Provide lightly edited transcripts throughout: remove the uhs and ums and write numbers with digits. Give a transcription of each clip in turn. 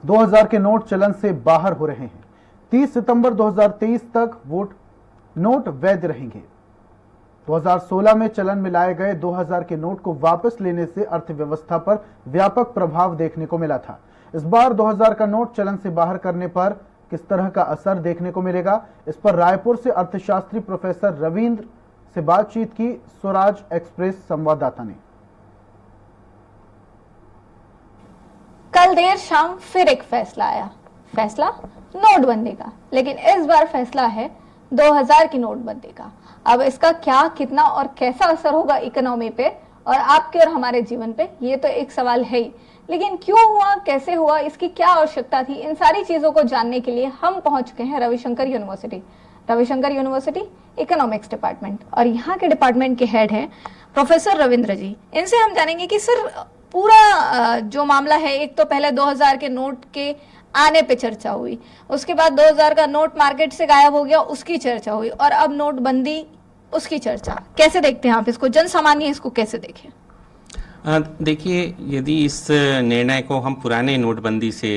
2000 के नोट चलन से बाहर हो रहे हैं। 30 सितंबर 2023 तक नोट वैध रहेंगे। 2016 में चलन में लाए गए 2000 के नोट को वापस लेने से अर्थव्यवस्था पर व्यापक प्रभाव देखने को मिला था। इस बार 2000 का नोट चलन से बाहर करने पर किस तरह का असर देखने को मिलेगा, इस पर रायपुर से अर्थशास्त्री प्रोफेसर रविंद्र से बातचीत की स्वराज एक्सप्रेस संवाददाता ने। कल देर शाम फिर एक फैसला आया, फैसला नोटबंदी का, लेकिन इस बार फैसला है 2000 की नोटबंदी का। अब इसका क्या, कितना और कैसा असर होगा इकोनॉमी पे और आपके और हमारे जीवन पे, ये तो एक सवाल है ही, लेकिन क्यों हुआ, कैसे हुआ, इसकी क्या आवश्यकता थी, इन सारी चीजों को जानने के लिए हम पहुंच चुके हैं रविशंकर यूनिवर्सिटी इकोनॉमिक्स डिपार्टमेंट, और यहाँ के डिपार्टमेंट के हेड हैं प्रोफेसर रविंद्र जी। इनसे हम जानेंगे कि सर पूरा जो मामला है, एक तो पहले 2000 के नोट के आने पे चर्चा हुई, उसके बाद 2000 का नोट मार्केट से गायब हो गया, उसकी चर्चा हुई, और अब नोटबंदी, उसकी चर्चा। कैसे देखते हैं आप इसको, जन सामान्य इसको कैसे देखें? देखिए, यदि इस निर्णय को हम पुराने नोटबंदी से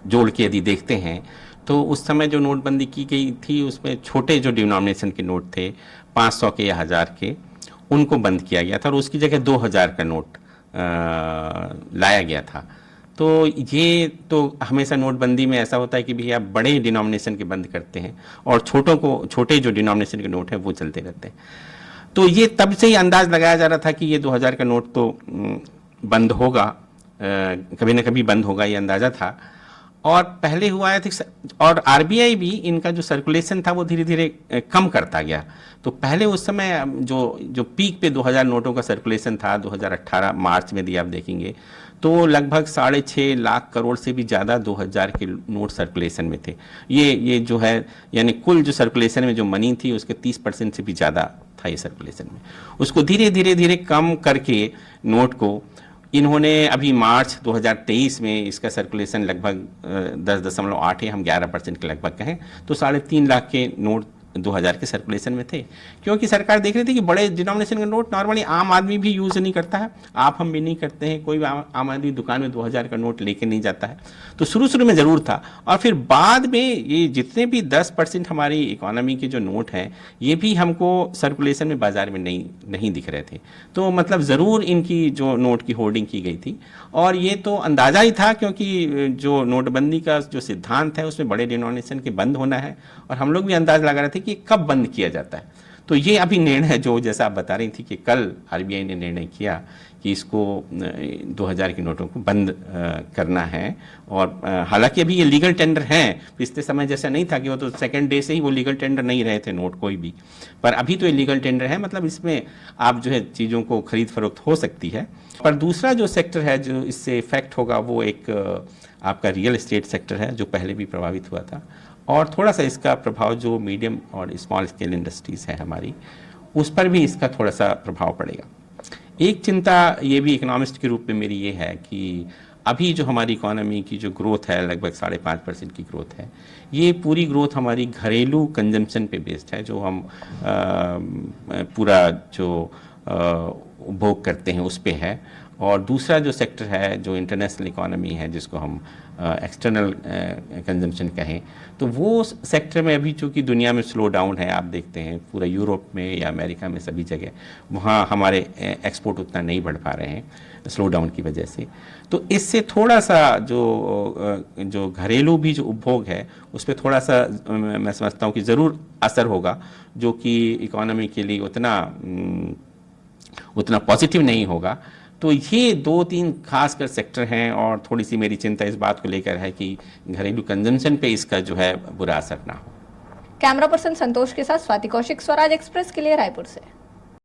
जोड़ के यदि देखते हैं तो उस समय जो नोटबंदी की गई थी उसमें छोटे जो डिनोमिनेशन के नोट थे 500 के या 1000 के, उनको बंद किया गया था और उसकी जगह 2000 का नोट लाया गया था। तो ये तो हमेशा नोटबंदी में ऐसा होता है कि भैया बड़े डिनोमिनेशन के बंद करते हैं और छोटे जो डिनोमिनेशन के नोट हैं वो चलते रहते हैं। तो ये तब से ही अंदाज लगाया जा रहा था कि ये 2000 का नोट तो बंद होगा, कभी ना कभी बंद होगा, ये अंदाजा था। और पहले हुआ है और आरबीआई भी इनका जो सर्कुलेशन था वो धीरे धीरे कम करता गया। तो पहले उस समय जो पीक पे 2000 नोटों का सर्कुलेशन था 2018 मार्च में, यदि आप देखेंगे तो लगभग 6.5 लाख करोड़ से भी ज़्यादा 2000 के नोट सर्कुलेशन में थे। ये जो है, यानी कुल जो सर्कुलेशन में जो मनी थी उसके 30% से भी ज़्यादा था ये सर्कुलेशन में। उसको धीरे धीरे कम करके नोट को इन्होंने अभी मार्च 2023 में इसका सर्कुलेशन लगभग 10.8 है, हम 11% के लगभग कहें तो 3.5 लाख के नोट 2000 के सर्कुलेशन में थे। क्योंकि सरकार देख रही थी कि बड़े डिनोमिनेशन के नोट नॉर्मली आम आदमी भी यूज़ नहीं करता है, आप हम भी नहीं करते हैं, कोई आम आदमी दुकान में 2000 का नोट लेके नहीं जाता है। तो शुरू में ज़रूर था, और फिर बाद में ये जितने भी 10% हमारी इकोनॉमी के जो नोट हैं ये भी हमको सर्कुलेशन में बाज़ार में नहीं दिख रहे थे। तो मतलब ज़रूर इनकी जो नोट की होर्डिंग की गई थी, और ये तो अंदाज़ा ही था क्योंकि जो नोटबंदी का जो सिद्धांत है उसमें बड़े डिनोमिनेशन के बंद होना है, और हम लोग भी अंदाज़ लगा रहे थे कि कब बंद किया जाता है। तो ये अभी निर्णय जो जैसा आप बता रही थी कि कल आरबीआई ने निर्णय किया कि इसको 2000 के नोटों को बंद करना है। और हालांकि अभी ये लीगल टेंडर हैं, पिछले समय जैसा नहीं था कि वो तो सेकंड डे से ही वो लीगल टेंडर नहीं रहे थे नोट कोई भी, पर अभी तो ये लीगल टेंडर है, मतलब इसमें आप जो है चीज़ों को खरीद फरोख्त हो सकती है। पर दूसरा जो सेक्टर है जो इससे इफेक्ट होगा वो एक आपका रियल एस्टेट सेक्टर है जो पहले भी प्रभावित हुआ था, और थोड़ा सा इसका प्रभाव जो मीडियम और स्मॉल स्केल इंडस्ट्रीज़ है हमारी, उस पर भी इसका थोड़ा सा प्रभाव पड़ेगा। एक चिंता ये भी इकोनॉमिस्ट के रूप में मेरी ये है कि अभी जो हमारी इकोनॉमी की जो ग्रोथ है लगभग 5.5% की ग्रोथ है, ये पूरी ग्रोथ हमारी घरेलू कंजम्पशन पे बेस्ड है, जो हम पूरा जो उपभोग करते हैं उस पे है। और दूसरा जो सेक्टर है जो इंटरनेशनल इकोनॉमी है जिसको हम एक्सटर्नल कंजम्पशन कहें, तो वो सेक्टर में अभी चूँकि दुनिया में स्लो डाउन है, आप देखते हैं पूरा यूरोप में या अमेरिका में सभी जगह वहाँ हमारे एक्सपोर्ट उतना नहीं बढ़ पा रहे हैं स्लो डाउन की वजह से। तो इससे थोड़ा सा जो घरेलू भी जो उपभोग है उस पर थोड़ा सा मैं समझता हूँ कि ज़रूर असर होगा, जो कि इकोनॉमी के लिए उतना पॉजिटिव नहीं होगा। तो ये 2-3 खासकर सेक्टर हैं, और थोड़ी सी मेरी चिंता इस बात को लेकर है कि घरेलू कंजम्पशन पे इसका जो है बुरा असर ना हो। कैमरा पर्सन संतोष के साथ स्वाति कौशिक, स्वराज एक्सप्रेस के लिए रायपुर से।